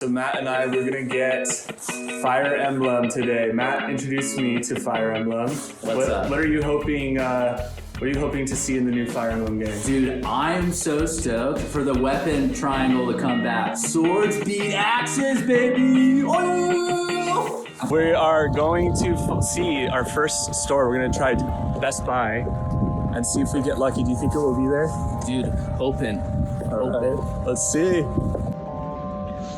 So Matt and I, we're gonna get Fire Emblem today. Matt introduced me to Fire Emblem. What's up? What are you hoping? What are you hoping to see in the new Fire Emblem game? Dude, I'm so stoked for the weapon triangle to come back. Swords beat axes, baby! Oh! We are going to see our first store. We're gonna try Best Buy and see if we get lucky. Do you think it will be there? Dude, open. Right, let's see.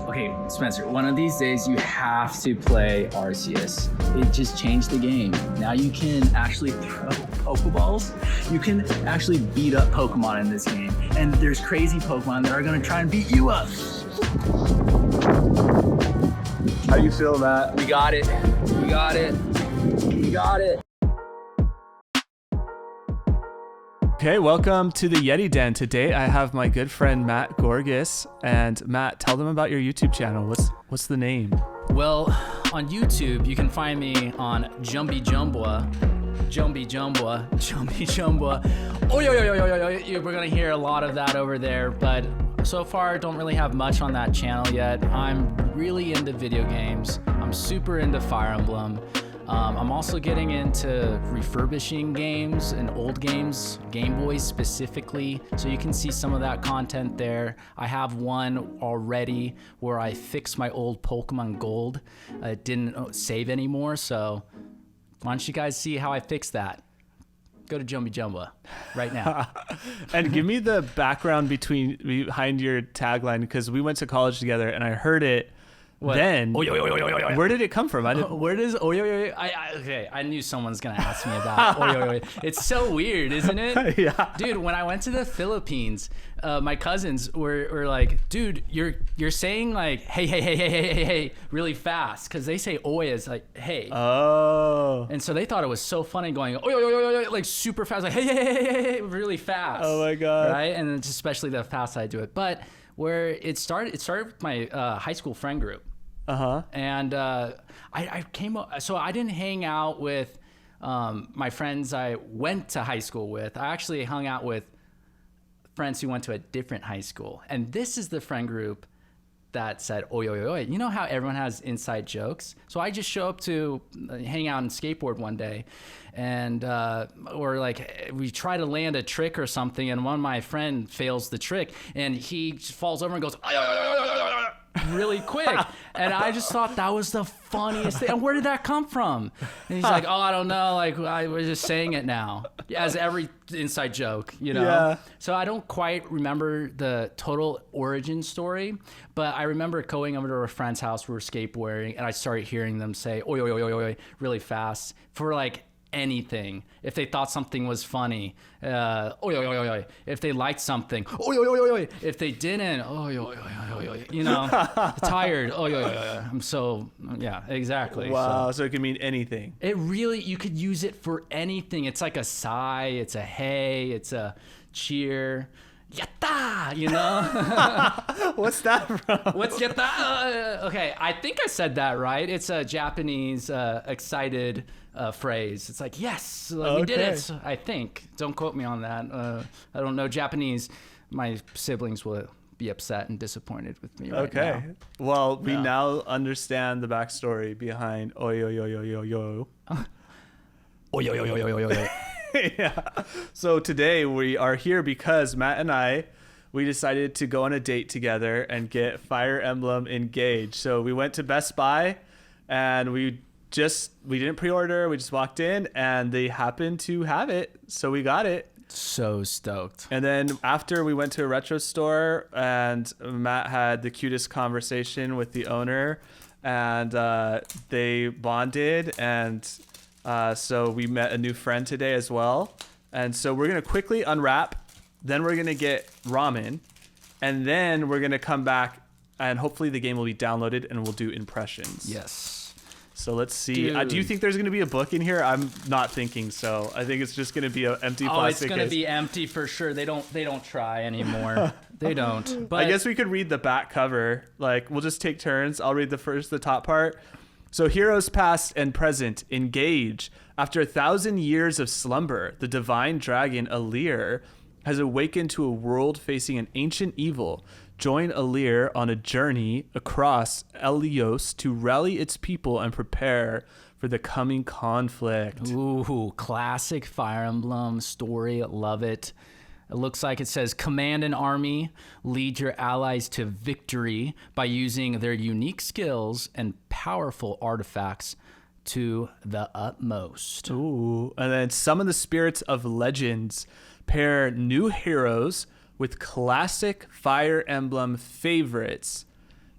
Okay, Spencer, one of these days you have to play Arceus. It just changed the game. Now you can actually throw Pokeballs. You can actually beat up Pokemon in this game. And there's crazy Pokemon that are gonna try and beat you up. How do you feel, Matt? We got it. We got it. We got it. Okay, welcome to the Yeti Den. Today I have my good friend Matt Gorgas. And Matt, tell them about your YouTube channel. What's the name? Well, on YouTube, you can find me on Jumby Jumbwa. Oh, yo. We're gonna hear a lot of that over there, but so far I don't really have much on that channel yet. I'm really into video games. I'm super into Fire Emblem. I'm also getting into refurbishing games and old games, Game Boys specifically, so you can see some of that content there. I have one already where I fixed my old Pokemon Gold. It didn't save anymore, so why don't you guys see how I fixed that? Go to Jumby Jumba right now. And give me the background behind your tagline, because we went to college together and I heard it. What? Then, Oy. where did it come from? Where does oy? Okay, I knew someone's gonna ask me about oy. It's so weird, isn't it? Yeah. Dude, when I went to the Philippines, my cousins were like, dude, you're saying like hey really fast, because they say oy as like hey. Oh. And so they thought it was so funny going oy like super fast, like hey really fast. Oh my god. Right, and it's especially the fast I do it, but. Where it started with my high school friend group. And I came up, so I didn't hang out with my friends I went to high school with. I actually hung out with friends who went to a different high school. And this is the friend group that said, oy. You know how everyone has inside jokes? So I just show up to hang out and skateboard one day. And or like we try to land a trick or something, and one of my friend fails the trick, and he just falls over and goes really quick. And I just thought that was the funniest thing. And where did that come from? And he's like, I don't know. Like I was just saying it now, as every inside joke, you know. Yeah. So I don't quite remember the total origin story, but I remember going over to a friend's house. We were skateboarding, and I started hearing them say oy really fast for like anything. If they thought something was funny, oy. If they liked something, oy. If they didn't, oy. You know, tired, oy. I'm so, yeah, exactly. Wow, so it can mean anything. It really, you could use it for anything. It's like a sigh, it's a hey, it's a cheer. Yatta, you know? What's that from? What's yatta? Okay, I think I said that right. It's a Japanese excited phrase. It's like, yes, we did it, I think. Don't quote me on that. I don't know Japanese. My siblings will be upset and disappointed with me right now. Okay. Well, we now understand the backstory behind oy. Oy. Yeah. So today we are here because Matt and I, we decided to go on a date together and get Fire Emblem Engage. So we went to Best Buy and we didn't pre-order. We just walked in and they happened to have it. So we got it. So stoked. And then after we went to a retro store and Matt had the cutest conversation with the owner and they bonded, and so we met a new friend today as well. And so we're going to quickly unwrap, then we're going to get ramen, and then we're going to come back and hopefully the game will be downloaded and we'll do impressions. Yes. So let's see. Do you think there's going to be a book in here? I'm not thinking so. I think it's just going to be an empty plastic case. Oh, it's going to be empty for sure. They don't try anymore. They don't. But I guess we could read the back cover. Like, we'll just take turns. I'll read the top part. So heroes past and present engage. After 1,000 years of slumber, the divine dragon Alir has awakened to a world facing an ancient evil. join Alir on a journey across Elios to rally its people and prepare for the coming conflict. Ooh, classic Fire Emblem story. Love it. It looks like it says, command an army, lead your allies to victory by using their unique skills and powerful artifacts to the utmost. Ooh, and then summon the spirits of legends. Pair new heroes with classic Fire Emblem favorites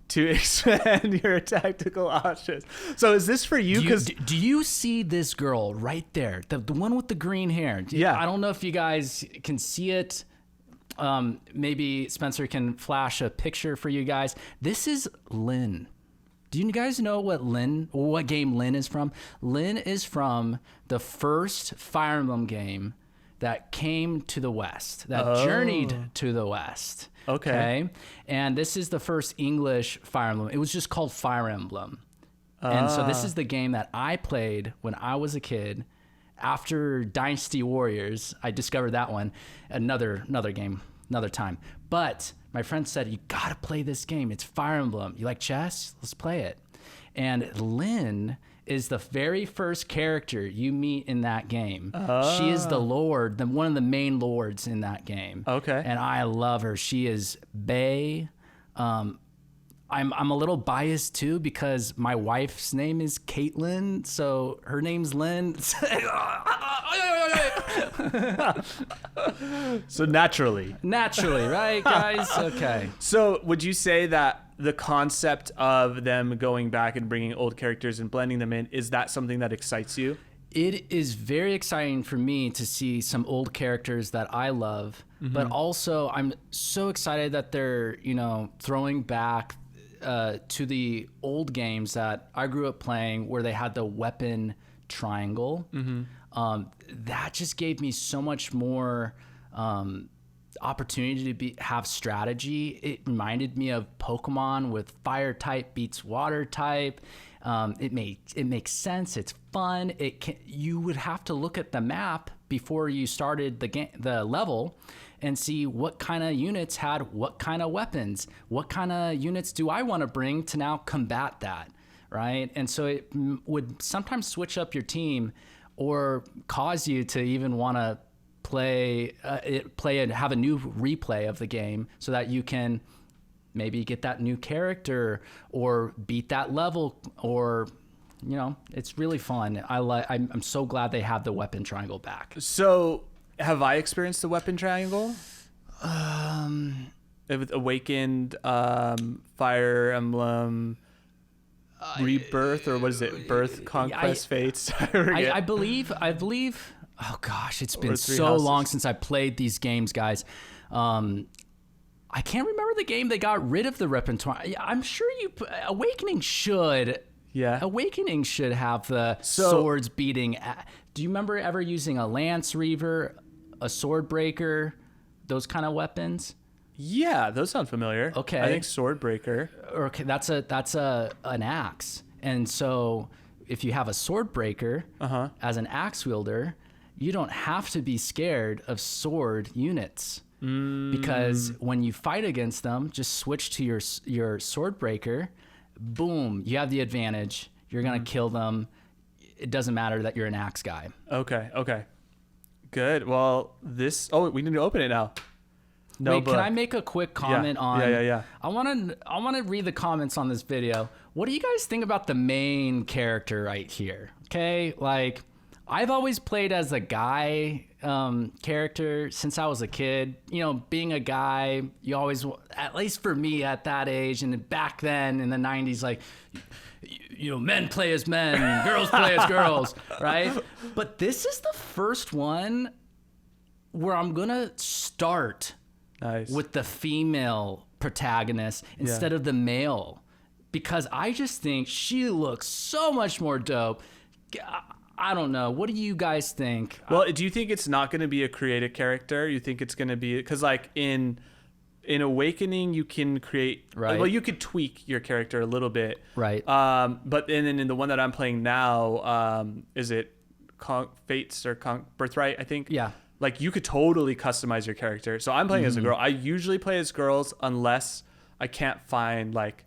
to expand your tactical options. So is this for you? Do you see this girl right there? The one with the green hair. Yeah. I don't know if you guys can see it. Maybe Spencer can flash a picture for you guys. This is Lynn. Do you guys know what game Lynn is from? Lynn is from the first Fire Emblem game that came to the West, that journeyed to the West. Okay. And this is the first English Fire Emblem. It was just called Fire Emblem. And so this is the game that I played when I was a kid. After Dynasty Warriors, I discovered that one. Another game, another time. But my friend said, you got to play this game. It's Fire Emblem. You like chess? Let's play it. And Lynn is the very first character you meet in that game. She is the lord, one of the main lords in that game. Okay. And I love her. She is bae. I'm a little biased too because my wife's name is Caitlin, so her name's Lynn. So naturally, right, guys? Okay. So would you say that the concept of them going back and bringing old characters and blending them in, is that something that excites you? It is very exciting for me to see some old characters that I love, but also I'm so excited that they're, throwing back to the old games that I grew up playing where they had the weapon triangle. That just gave me so much more opportunity to have strategy. It reminded me of Pokemon with fire type beats water type. It makes sense. It's fun. You would have to look at the map before you started the level and see what kind of units had what kind of weapons. What kind of units do I want to bring to now combat that, right? And so it would sometimes switch up your team or cause you to even want to play and have a new replay of the game so that you can maybe get that new character or beat that level, or it's really fun. I'm so glad they have the weapon triangle back. So have I experienced the weapon triangle? Awakened, Fire Emblem, Rebirth, or what is it? Birth, Conquest, Fates. I believe. Oh gosh, it's been so long since I played these games, guys. I can't remember the game they got rid of the repertoire. I'm sure Awakening should. Yeah. Awakening should have the swords beating. Do you remember ever using a Lance Reaver, a Sword Breaker, those kind of weapons? Yeah, those sound familiar. Okay. I think Sword Breaker. Okay, that's an axe. And so if you have a Sword Breaker as an axe wielder, you don't have to be scared of sword units. Because when you fight against them, just switch to your Sword Breaker. Boom, you have the advantage. You're going to kill them. It doesn't matter that you're an axe guy. Okay. Good. Well, we need to open it now. Wait, can I make a quick comment on... Yeah. I want to read the comments on this video. What do you guys think about the main character right here? Okay, I've always played as a guy character since I was a kid. Being a guy, you always, at least for me at that age and back then in the 90s, men play as men, girls play as girls, right? But this is the first one where I'm going to start with the female protagonist instead of the male, because I just think she looks so much more dope. I don't know. What do you guys think? Well, do you think it's not going to be a created character? You think it's going to be... Because, in Awakening, you can create... Right. Well, you could tweak your character a little bit. Right. But then in the one that I'm playing now, is it Fates or Birthright, I think? Yeah. You could totally customize your character. So I'm playing as a girl. I usually play as girls unless I can't find like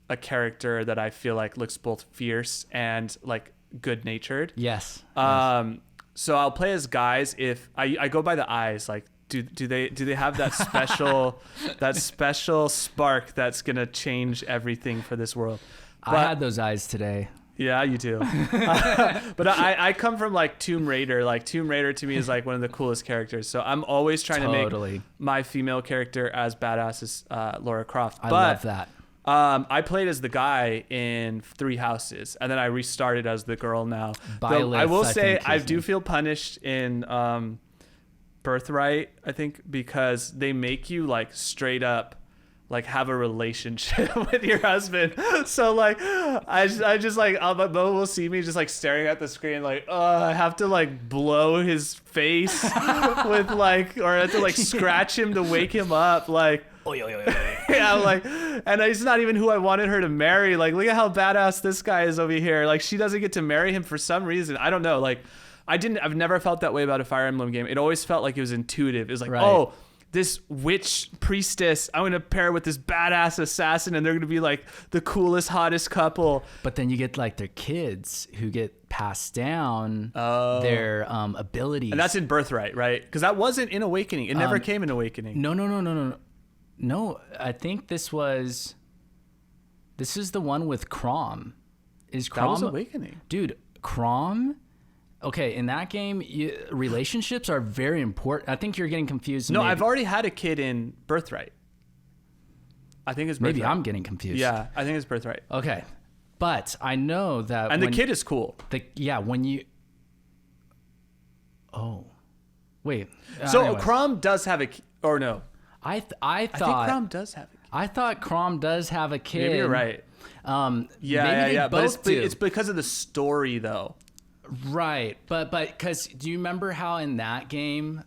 a character that I feel like looks both fierce and like good natured. Yes. So I'll play as guys if I go by the eyes. Like, do they have that special spark that's gonna change everything for this world? But, I had those eyes today. Yeah, you do. But I come from like Tomb Raider. Like Tomb Raider to me is like one of the coolest characters. So I'm always trying to make my female character as badass as Lara Croft. I love that. I played as the guy in Three Houses, and then I restarted as the girl now. Though I will say I do feel punished in Birthright, I think, because they make you like straight up like have a relationship with your husband. So like I just like Bo will see me just like staring at the screen like, oh, I have to like blow his face with like, or I have to like scratch him to wake him up, like yeah, like, and he's not even who I wanted her to marry. Like, look at how badass this guy is over here. Like, she doesn't get to marry him for some reason. I don't know. Like, I've never felt that way about a Fire Emblem game. It always felt like it was intuitive. It was like, oh, this witch priestess, I'm going to pair her with this badass assassin, and they're going to be like the coolest, hottest couple. But then you get like their kids who get passed down their abilities. And that's in Birthright, right? Because that wasn't in Awakening. It never came in Awakening. No, I think this is the one with Chrom. Is Chrom? That was Awakening. Dude, Chrom. Okay, in that game, relationships are very important. I think you're getting confused. No, I've already had a kid in Birthright. I think it's Birthright. Maybe I'm getting confused. Yeah, I think it's Birthright. Okay, but I know that. And the kid is cool. When you. Oh, wait. So anyways. Chrom does have a, or no? I thought Chrom does have a kid. I thought Chrom does have a kid. Maybe you're right. Yeah. But it's because of the story, though. Right, but because do you remember how in that game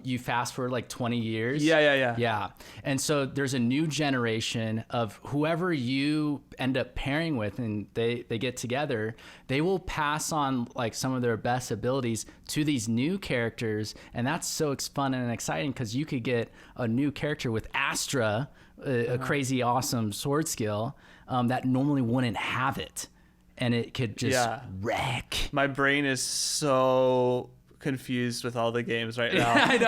you fast forward like 20 years? Yeah. And so there's a new generation of whoever you end up pairing with, and they get together, they will pass on like some of their best abilities to these new characters, and that's so fun and exciting because you could get a new character with Astra, a crazy awesome sword skill that normally wouldn't have it. And it could just wreck. My brain is so confused with all the games right now. I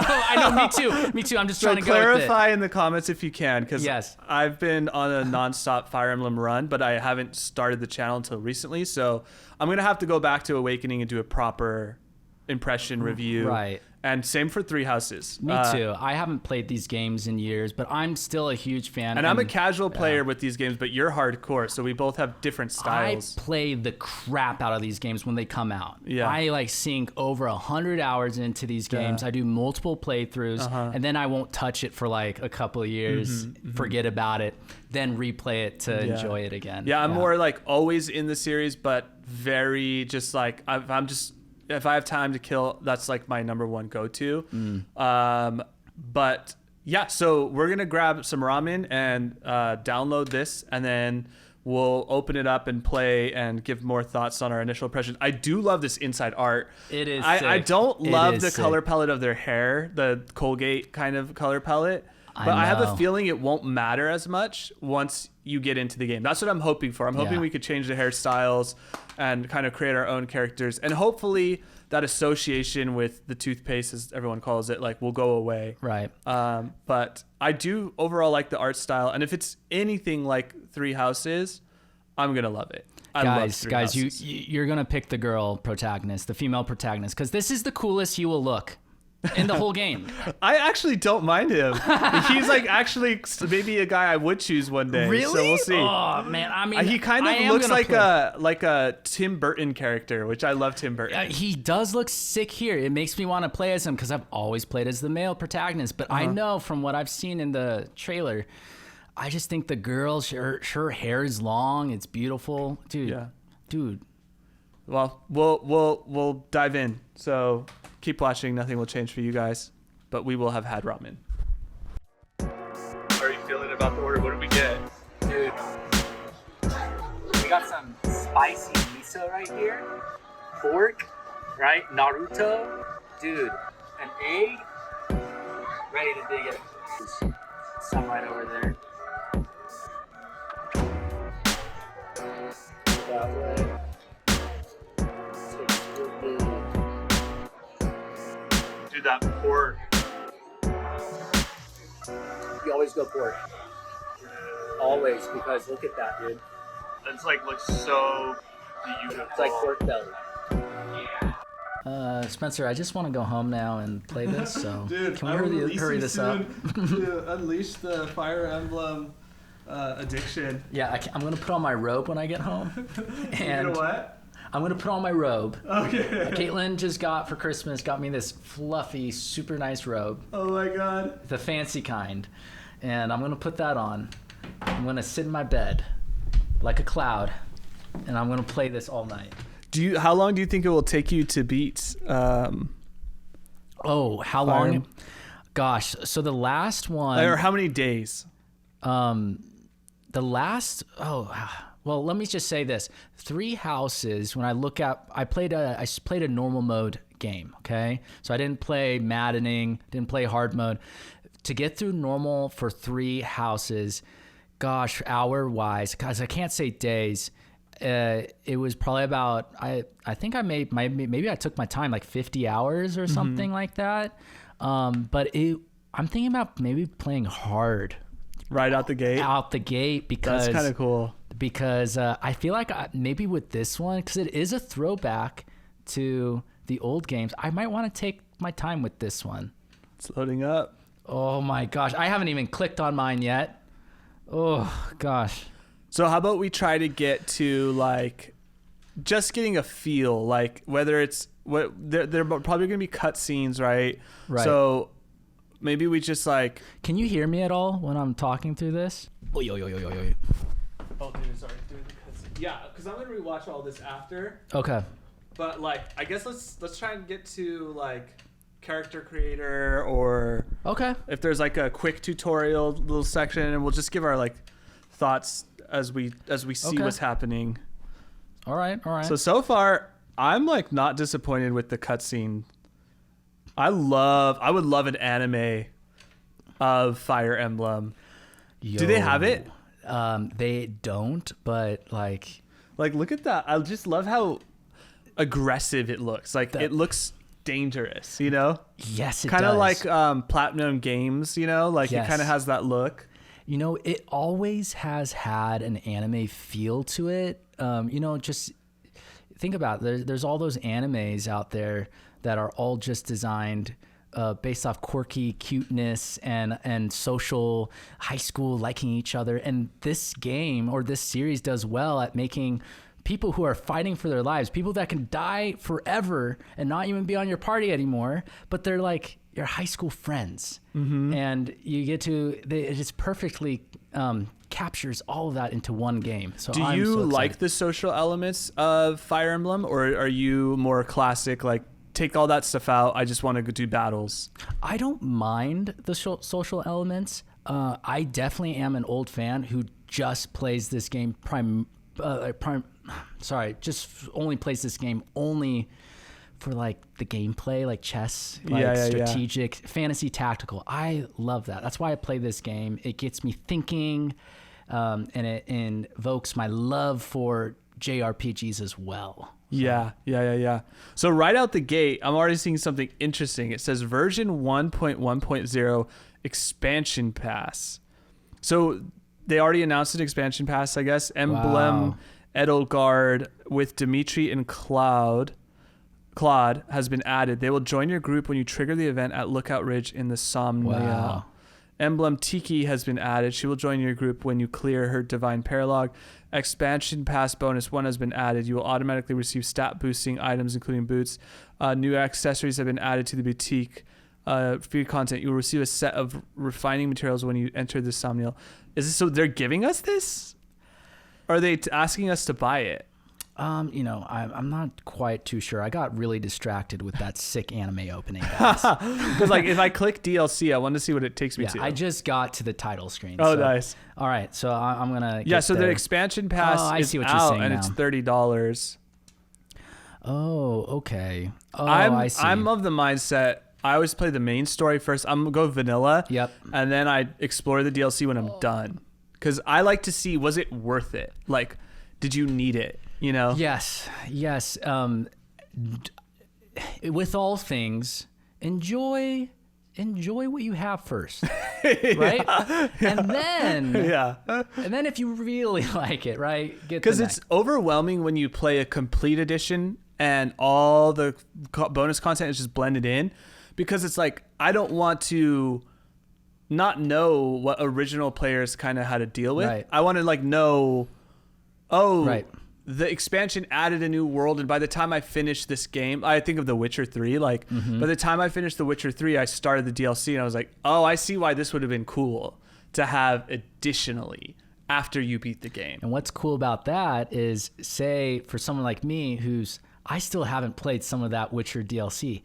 know. Me too. I'm just trying to clarify in the comments if you can, because I've been on a nonstop Fire Emblem run, but I haven't started the channel until recently. So I'm gonna have to go back to Awakening and do a proper impression review. Right. And same for Three Houses. Me too. I haven't played these games in years, but I'm still a huge fan. And I'm a casual player with these games, but you're hardcore, so we both have different styles. I play the crap out of these games when they come out. Yeah. I like sink over 100 hours into these games. I do multiple playthroughs, and then I won't touch it for like a couple of years, forget about it, then replay it to enjoy it again. Yeah, I'm more like always in the series, but very just like if I have time to kill, that's like my number one go-to. But yeah, so we're going to grab some ramen and download this, and then we'll open it up and play and give more thoughts on our initial impressions. I do love this inside art. It is I don't love the color palette of their hair, the Colgate kind of color palette. But I have a feeling it won't matter as much once you get into the game. That's what I'm hoping for. I'm hoping we could change the hairstyles and kind of create our own characters. And hopefully that association with the toothpaste, as everyone calls it, like will go away. Right. But I do overall like the art style. And if it's anything like Three Houses, I'm going to love it. Guys, you're going to pick the girl protagonist, the female protagonist, because this is the coolest he will look in the whole game. I actually don't mind him. He's like actually maybe a guy I would choose one day. Really? So we'll see. Oh man, I mean, he kind of looks like a Tim Burton character, which I love Tim Burton. He does look sick here. It makes me want to play as him because I've always played as the male protagonist. But I know from what I've seen in the trailer, I just think the girl, her hair is long. It's beautiful, dude. Yeah, dude. Well, we'll dive in. So keep watching. Nothing will change for you guys, but we will have had ramen. How are you feeling about the order? What did we get? Dude, we got some spicy miso right here, pork, right, Naruto, dude, an egg, ready to dig it. Some right over there. that way. Take your move. Do that port. You always go for it. Always, because look at that, dude. It's like looks so beautiful. It's like pork belly. Spencer, I just want to go home now and play this. So Dude, can we hurry this up? To unleash the Fire Emblem addiction. Yeah, I'm gonna put on my robe when I get home. And you know what? I'm gonna put on my robe. Okay. Caitlin just got me this fluffy, super nice robe, Oh my god. the fancy kind, and I'm gonna put that on. I'm gonna sit in my bed like a cloud, and I'm gonna play this all night. How long do you think it will take you to beat? How Fire long? Gosh, so the last one, or how many days? well, let me just say this: 3 houses. When I played a normal mode game. Okay, so I didn't play maddening, didn't play hard mode. To get through normal for 3 houses, gosh, hour wise, because I can't say days. It was probably about I think I maybe I took my time like 50 hours or something like that. But I'm thinking about maybe playing hard Right out the gate. Because that's kind of cool. Because I feel like maybe with this one, because it is a throwback to the old games, I might want to take my time with this one. It's loading up. Oh my gosh, I haven't even clicked on mine yet. Oh gosh. So how about we try to get to like just getting a feel, like whether it's what they're probably gonna be cutscenes, right? Right. So maybe we just like. Can you hear me at all when I'm talking through this? Oh, yo. Oh, dude, sorry, doing the cutscene. Yeah, because I'm gonna rewatch all this after. Okay. But like, I guess let's try and get to like character creator, or Okay. if there's like a quick tutorial little section, and we'll just give our like thoughts as we see Okay. what's happening. All right. So far, I'm like not disappointed with the cutscene. I would love an anime of Fire Emblem. Do they have it? They don't, but like look at that. I just love how aggressive it looks. Like it looks dangerous, you know? yes, it Kind of does. like Platinum Games, you know? Like Yes. it kind of has that look. You know, it always has had an anime feel to it. Just think about it. There's all those animes out there that are all just designed based off quirky cuteness and social high school liking each other. And this game or this series does well at making people who are fighting for their lives, people that can die forever and not even be on your party anymore, but they're like your high school friends. Mm-hmm. And you get to, it just perfectly captures all of that into one game. So Do I'm you so excited. like the social elements of Fire Emblem, or are you more classic, like take all that stuff out, I just want to go do battles? I don't mind the social elements. I definitely am an old fan who just plays this game just only plays this game only for like the gameplay, like chess, like strategic, fantasy, tactical. I love that. That's why I play this game. It gets me thinking, and it invokes my love for JRPGs as well. Yeah. So right out the gate, I'm already seeing something interesting. It says version 1.1.0 expansion pass. So they already announced an expansion pass, I guess. Emblem Edelgard with Dimitri and Claude has been added. They will join your group when you trigger the event at Lookout Ridge in the Somnia. Wow. Emblem Tiki has been added. She will join your group when you clear her Divine Paralog. Expansion Pass Bonus 1 has been added. You will automatically receive stat boosting items, including boots. New accessories have been added to the boutique. Free content. You will receive a set of refining materials when you enter the Somniel. Is this so they're giving us this? Or are they asking us to buy it? I'm not quite too sure. I got really distracted with that sick anime opening. Because like if I click DLC, I want to see what it takes me to. I just got to the title screen. Oh, nice. All right, so I'm gonna. So the expansion pass is out and it's $30. Oh, okay. Oh, I see. I'm of the mindset. I always play the main story first. I'm gonna go vanilla. Yep. And then I explore the DLC when I'm done, because I like to see, was it worth it? Like, did you need it? You know? Yes. With all things, enjoy what you have first, right? And then if you really like it, right, get because it's overwhelming when you play a complete edition and all the bonus content is just blended in, because it's like I don't want to not know what original players kind of had to deal with. Right. I want to like know, oh, right. The expansion added a new world, and by the time I finished this game, I think of The Witcher 3, like by the time I finished The Witcher 3, I started the DLC and I was like, oh, I see why this would have been cool to have additionally after you beat the game. And what's cool about that is, say for someone like me I still haven't played some of that Witcher DLC.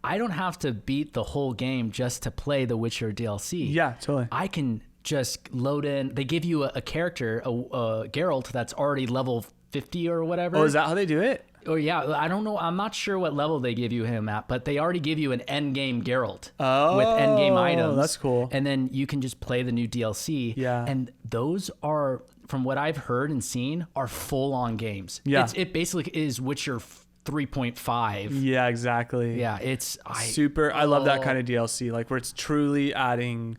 I don't have to beat the whole game just to play the Witcher DLC. Yeah, totally. I can just load in. They give you a character, a Geralt that's already level 50 or whatever. Oh, is that how they do it? Oh, yeah. I don't know. I'm not sure what level they give you him at, but they already give you an end game Geralt with end game items. That's cool. And then you can just play the new DLC. Yeah. And those are, from what I've heard and seen, are full on games. Yeah. It basically is Witcher 3.5. Yeah, exactly. Yeah. It's I love that kind of DLC, like where it's truly adding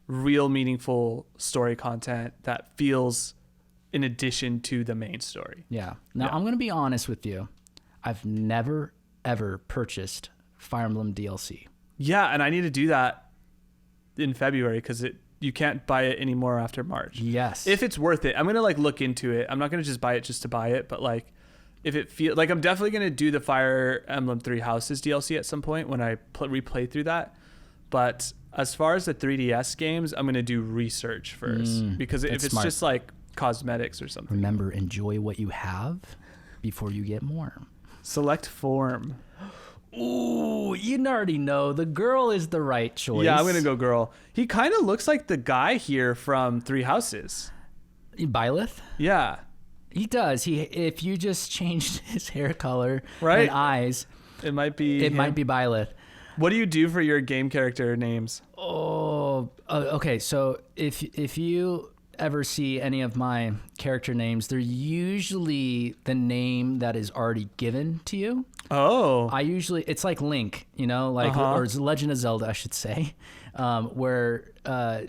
real meaningful story content that feels in addition to the main story. Yeah. Now, I'm going to be honest with you. I've never, ever purchased Fire Emblem DLC. Yeah, and I need to do that in February because you can't buy it anymore after March. Yes. If it's worth it. I'm going to like look into it. I'm not going to just buy it just to buy it, but like if it feels like I'm definitely going to do the Fire Emblem 3 Houses DLC at some point when I replay through that. But as far as the 3DS games, I'm going to do research first because if it's smart. Just like cosmetics or something. Remember, enjoy what you have before you get more. Select form. Ooh, you already know. The girl is the right choice. Yeah, I'm going to go girl. He kind of looks like the guy here from Three Houses. Byleth? Yeah. He does. If you just changed his hair color and eyes, it might be Byleth. What do you do for your game character names? Okay. So if you ever see any of my character names, they're usually the name that is already given to you. Oh. It's like Link, or it's Legend of Zelda, I should say, where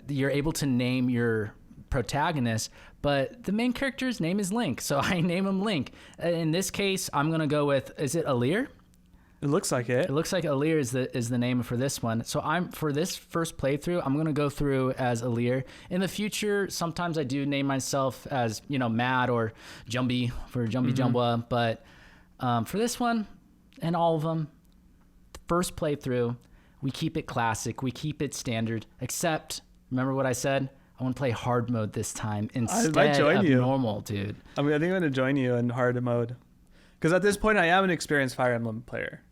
you're able to name your protagonist, but the main character's name is Link, so I name him Link. In this case, I'm going to go with, is it Alir? It looks like it. It looks like Alir is the name for this one. So for this first playthrough, I'm gonna go through as Alir. In the future, sometimes I do name myself as Matt or Jumby for Jumby Jumbwa. But for this one and all of them, the first playthrough, we keep it classic. We keep it standard. Except, remember what I said? I want to play hard mode this time instead of normal, dude. I think I'm gonna join you in hard mode because at this point I am an experienced Fire Emblem player.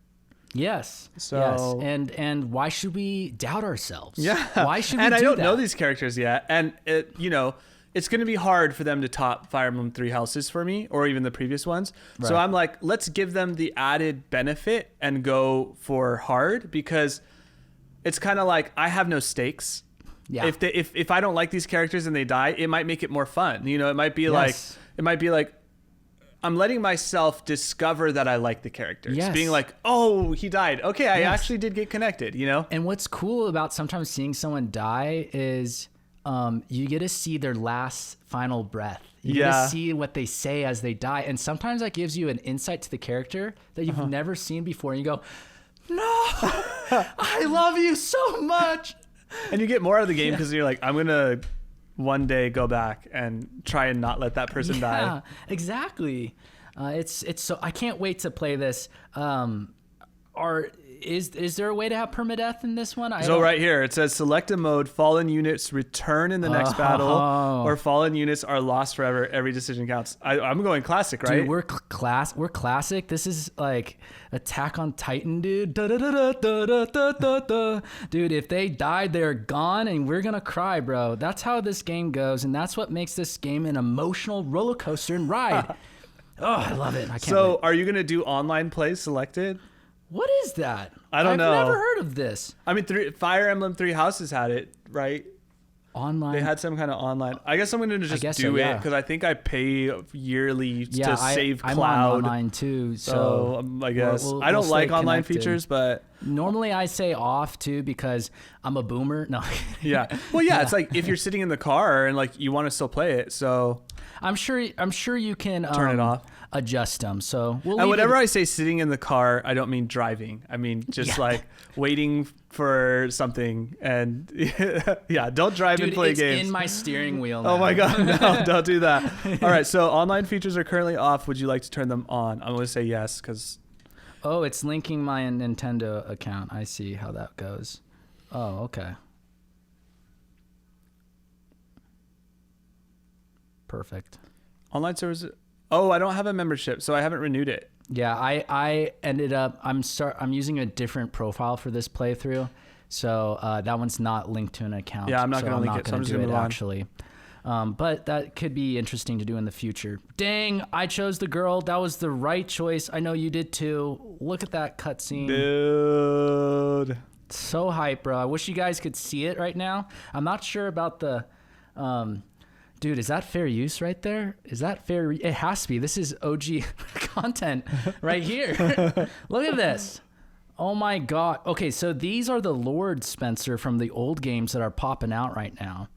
Yes. So yes. And why should we doubt ourselves? Yeah. Why should we and do I don't that? know these characters yet, and it's going to be hard for them to top Fire Emblem 3 Houses for me, or even the previous ones. Right. So I'm like, let's give them the added benefit and go for hard because it's kind of like I have no stakes. Yeah. If I don't like these characters and they die, it might make it more fun. It might be like. I'm letting myself discover that I like the characters. Yes. Being like, oh, he died. Okay, I actually did get connected, And what's cool about sometimes seeing someone die is you get to see their last final breath. You get to see what they say as they die. And sometimes that gives you an insight to the character that you've never seen before. And you go, no, I love you so much. And you get more out of the game because you're like, I'm going to one day go back and try and not let that person die. Yeah, exactly. It's so I can't wait to play this. Is there a way to have permadeath in this one? So right here it says select a mode, fallen units return in the next battle, or fallen units are lost forever. Every decision counts. I'm going classic, right? Dude, we're classic. This is like Attack on Titan, dude. Dude, if they died, they're gone, and we're gonna cry, bro. That's how this game goes, and that's what makes this game an emotional roller coaster and ride. Oh, I love it. I can't wait. Are you gonna do online play selected? What is that? I don't know. I've never heard of this. I mean, Fire Emblem 3 Houses had it, right? Online. They had some kind of online. I guess I'm going to just do so, it because I think I pay yearly to save I'm cloud. on online too, so I guess I don't like online features, but normally I say off too because I'm a boomer. No. Yeah. Well, yeah, it's like if you're sitting in the car and like you want to still play it, so I'm sure you can turn it off. Adjust them. So and whenever I say sitting in the car, I don't mean driving. I mean just like waiting for something. And yeah, don't drive and play games. It's in my steering wheel now. Oh my God, no, don't do that. All right, so online features are currently off. Would you like to turn them on? I'm going to say yes because... Oh, it's linking my Nintendo account. I see how that goes. Oh, okay. Perfect. Online services... Oh, I don't have a membership, so I haven't renewed it. Yeah, I ended up I'm using a different profile for this playthrough, so that one's not linked to an account. Yeah, I'm not going to link it, so I'm just going to move on. Actually. But that could be interesting to do in the future. Dang, I chose the girl. That was the right choice. I know you did too. Look at that cutscene. Dude. So hype, bro. I wish you guys could see it right now. I'm not sure about the... Dude, is that fair use right there? Is that fair? It has to be. This is OG content right here. Look at this. Oh my God. Okay, so these are the Lord Spencer from the old games that are popping out right now.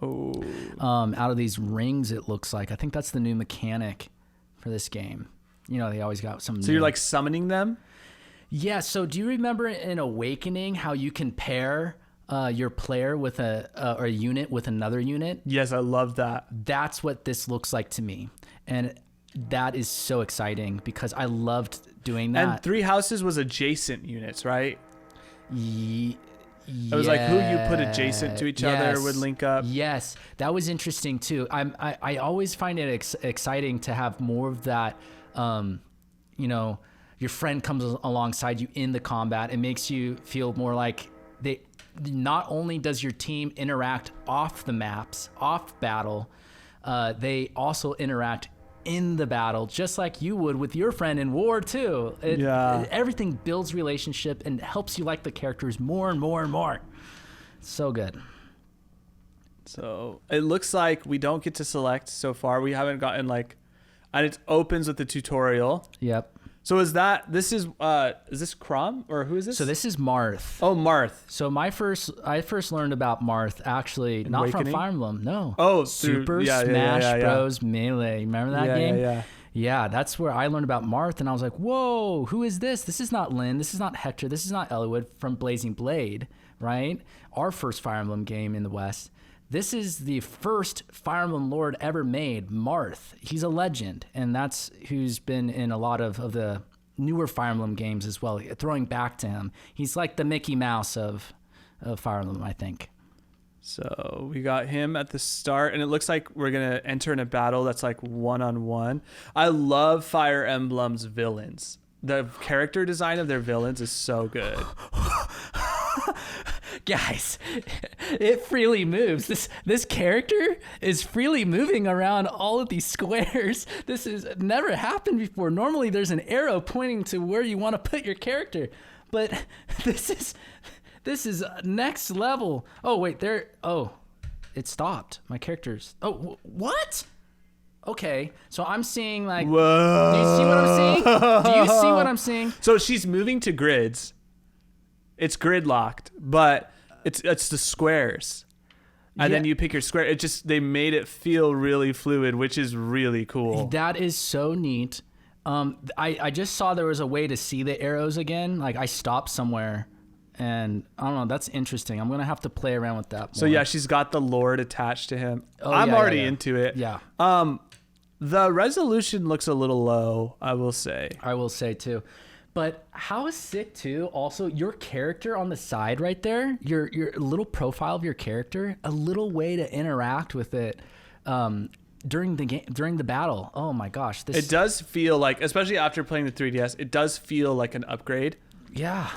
Oh. Out of these rings, it looks like. I think that's the new mechanic for this game. You know, they always got some. So you're like summoning them? Yeah. So do you remember in Awakening how you can pair your player with a unit with another unit? Yes, I love that. That's what this looks like to me. And that is so exciting because I loved doing that. And Three Houses was adjacent units, right? It was like who you put adjacent to each other would link up. Yes, that was interesting too. I always find it exciting to have more of that. You know, your friend comes alongside you in the combat. It makes you feel more like they. Not only does your team interact off the maps, off battle, they also interact in the battle, just like you would with your friend in war too. Everything builds relationship and helps you like the characters more and more and more. So good. So it looks like we don't get to select so far. We haven't gotten and it opens with the tutorial. Yep. So is this Crom or who is this? So this is Marth. Oh, Marth. So I first learned about Marth actually not from Fire Emblem, no. Oh, Super Smash Bros. Melee. Remember that game? Yeah, that's where I learned about Marth, and I was like, whoa, who is this? This is not Lyn. This is not Hector. This is not Eliwood from Blazing Blade, right? Our first Fire Emblem game in the West. This is the first Fire Emblem Lord ever made, Marth. He's a legend, and that's who's been in a lot of the newer Fire Emblem games as well, throwing back to him. He's like the Mickey Mouse of Fire Emblem, I think. So we got him at the start, and it looks like we're going to enter in a battle that's like one-on-one. I love Fire Emblem's villains. The character design of their villains is so good. Guys, it freely moves. This character is freely moving around all of these squares. This has never happened before. Normally there's an arrow pointing to where you want to put your character, but this is next level. Oh wait, it stopped. My character's. Oh, what? Okay, so I'm seeing like. Whoa. Do you see what I'm seeing? Do you see what I'm seeing? So she's moving to grids. It's grid locked, but it's the squares, and then you pick your square. They made it feel really fluid, which is really cool. That is so neat. I just saw there was a way to see the arrows again. Like I stopped somewhere, and I don't know. That's interesting. I'm gonna have to play around with that more. So yeah, she's got the Lord attached to him. I'm already into it. Yeah. The resolution looks a little low, I will say. I will say too. But how sick too, also your character on the side right there, your little profile of your character, a little way to interact with it during the game, during the battle. Oh my gosh. It does feel like, especially after playing the 3DS, it does feel like an upgrade. Yeah.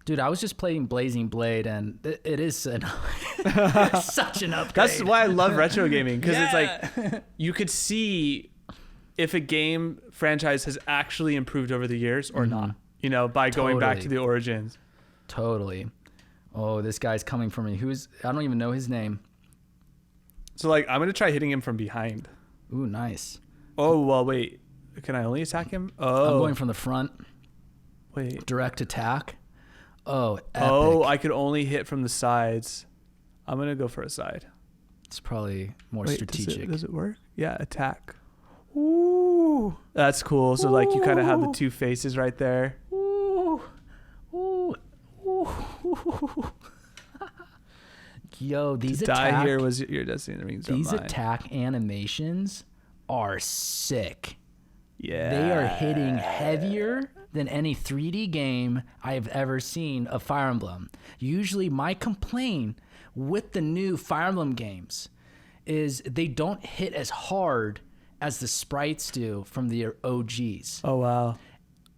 Dude, I was just playing Blazing Blade, and it is such an upgrade. That's why I love retro gaming, because it's like you could see if a game franchise has actually improved over the years or not, by going back to the origins. Totally. Oh, this guy's coming for me. I don't even know his name. So like, I'm gonna try hitting him from behind. Ooh, nice. Oh well, wait. Can I only attack him? Oh, I'm going from the front. Wait. Direct attack. Oh, epic. Oh, I could only hit from the sides. I'm gonna go for a side. It's probably more Wait, strategic. Does it work? Yeah, attack. Ooh, that's cool. So like, you kind of have the two faces right there. Ooh. Ooh. Ooh. Yo, these To die here was your destiny. The rings These are mine. attack animations are sick. Yeah. They are hitting heavier than any 3D game I have ever seen of Fire Emblem. Usually my complaint with the new Fire Emblem games is they don't hit as hard as the sprites do from the OGs. Oh, wow.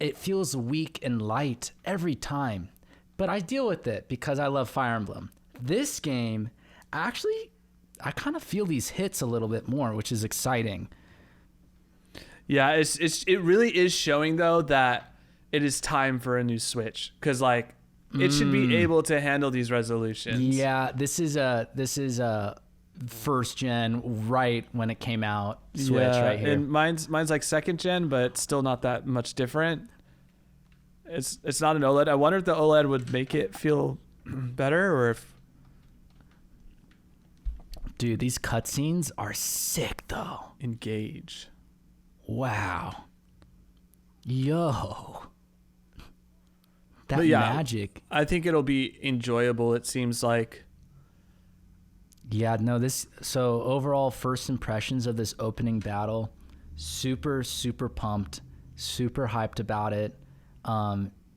It feels weak and light every time, but I deal with it because I love Fire Emblem. This game, actually, I kind of feel these hits a little bit more, which is exciting. Yeah, it really is showing though that it is time for a new Switch, because like it should be able to handle these resolutions. Yeah, this is a first gen right when it came out Switch right here. And mine's like second gen, but still not that much different. It's not an OLED. I wonder if the OLED would make it feel better, or if. Dude, these cutscenes are sick though. Engage. Wow. Yo. That But yeah, magic. I think it'll be enjoyable, it seems like. Yeah, no, so overall first impressions of this opening battle, super, super pumped, super hyped about it.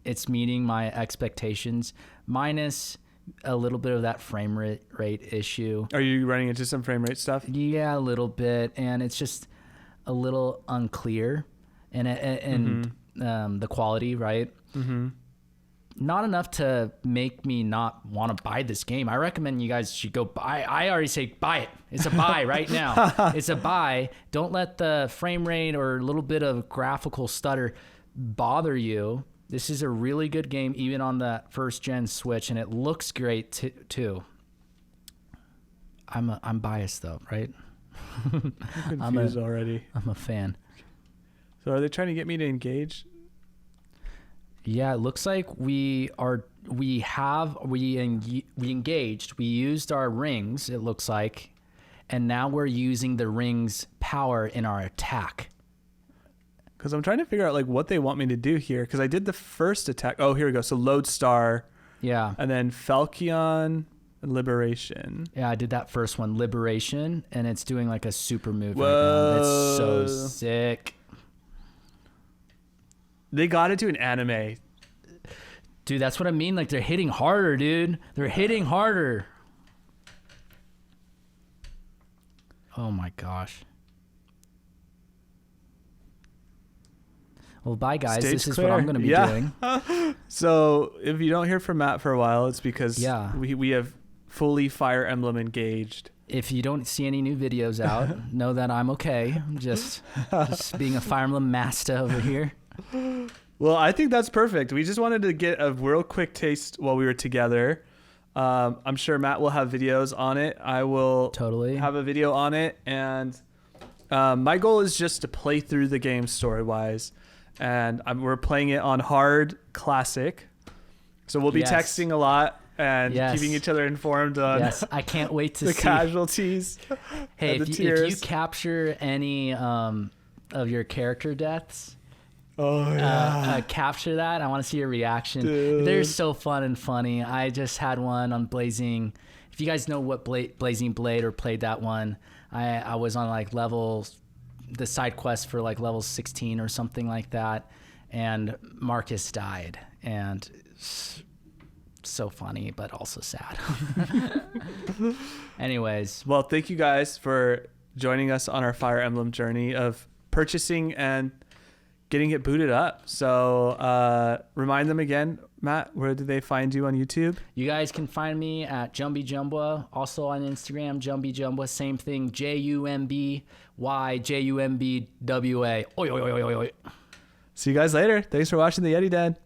It's meeting my expectations, minus a little bit of that frame rate issue. Are you running into some frame rate stuff? Yeah, a little bit, and it's just a little unclear, and the quality, right? Mm-hmm. Not enough to make me not want to buy this game. I recommend you guys should go buy. I already say buy it. It's a buy right now. It's a buy. Don't let the frame rate or a little bit of graphical stutter bother you. This is a really good game, even on the first gen Switch, and it looks great too. I'm biased though, right? I'm confused already. I'm a fan. So are they trying to get me to engage? Yeah, it looks like we engaged. We used our rings, it looks like, and now we're using the rings' power in our attack. Because I'm trying to figure out like what they want me to do here. Because I did the first attack. Oh, here we go. So Lodestar. Yeah. And then Falchion and Liberation. Yeah, I did that first one, Liberation, and it's doing like a super move Whoa. right now. It's so sick. They got it to an anime. Dude, that's what I mean. Like, they're hitting harder, dude. They're hitting harder. Oh my gosh. Well, bye guys. Stage this is clear. what I'm going to be doing. So if you don't hear from Matt for a while, it's because we have fully Fire Emblem engaged. If you don't see any new videos out, know that I'm okay. I'm just being a Fire Emblem master over here. Well, I think that's perfect. We just wanted to get a real quick taste while we were together. I'm sure Matt will have videos on it. I will have a video on it. And my goal is just to play through the game story-wise. And we're playing it on hard classic. So we'll be texting a lot and keeping each other informed on I can't wait to see the casualties. Hey, if you capture any of your character deaths, capture that. I want to see your reaction. Dude. They're so fun and funny. I just had one on Blazing. If you guys know what Blazing Blade or played that one, I was on like the side quest for like level 16 or something like that, and Marcus died, and so funny but also sad. Anyways, well, thank you guys for joining us on our Fire Emblem journey of purchasing and getting it booted up. So remind them again, Matt, where do they find you on YouTube? You guys can find me at Jumby Jumba, also on Instagram, Jumby Jumba, same thing, JUMBY JUMBWA. Oi, oi, oi, oi, oi. See you guys later. Thanks for watching the Yeti Dad.